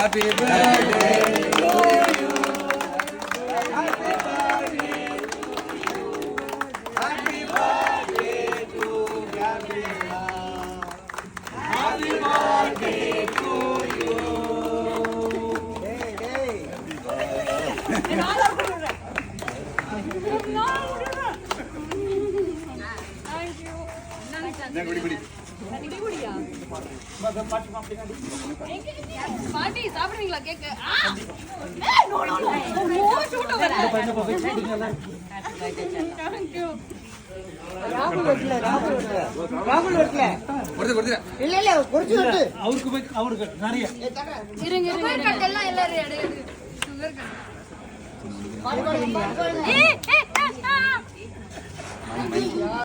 Happy birthday to you. Happy birthday. Happy birthday to Gabriela. Happy birthday to you. பாட்டி சாப்பிடுவீங்களா cake? அவருக்கு நிறைய sugar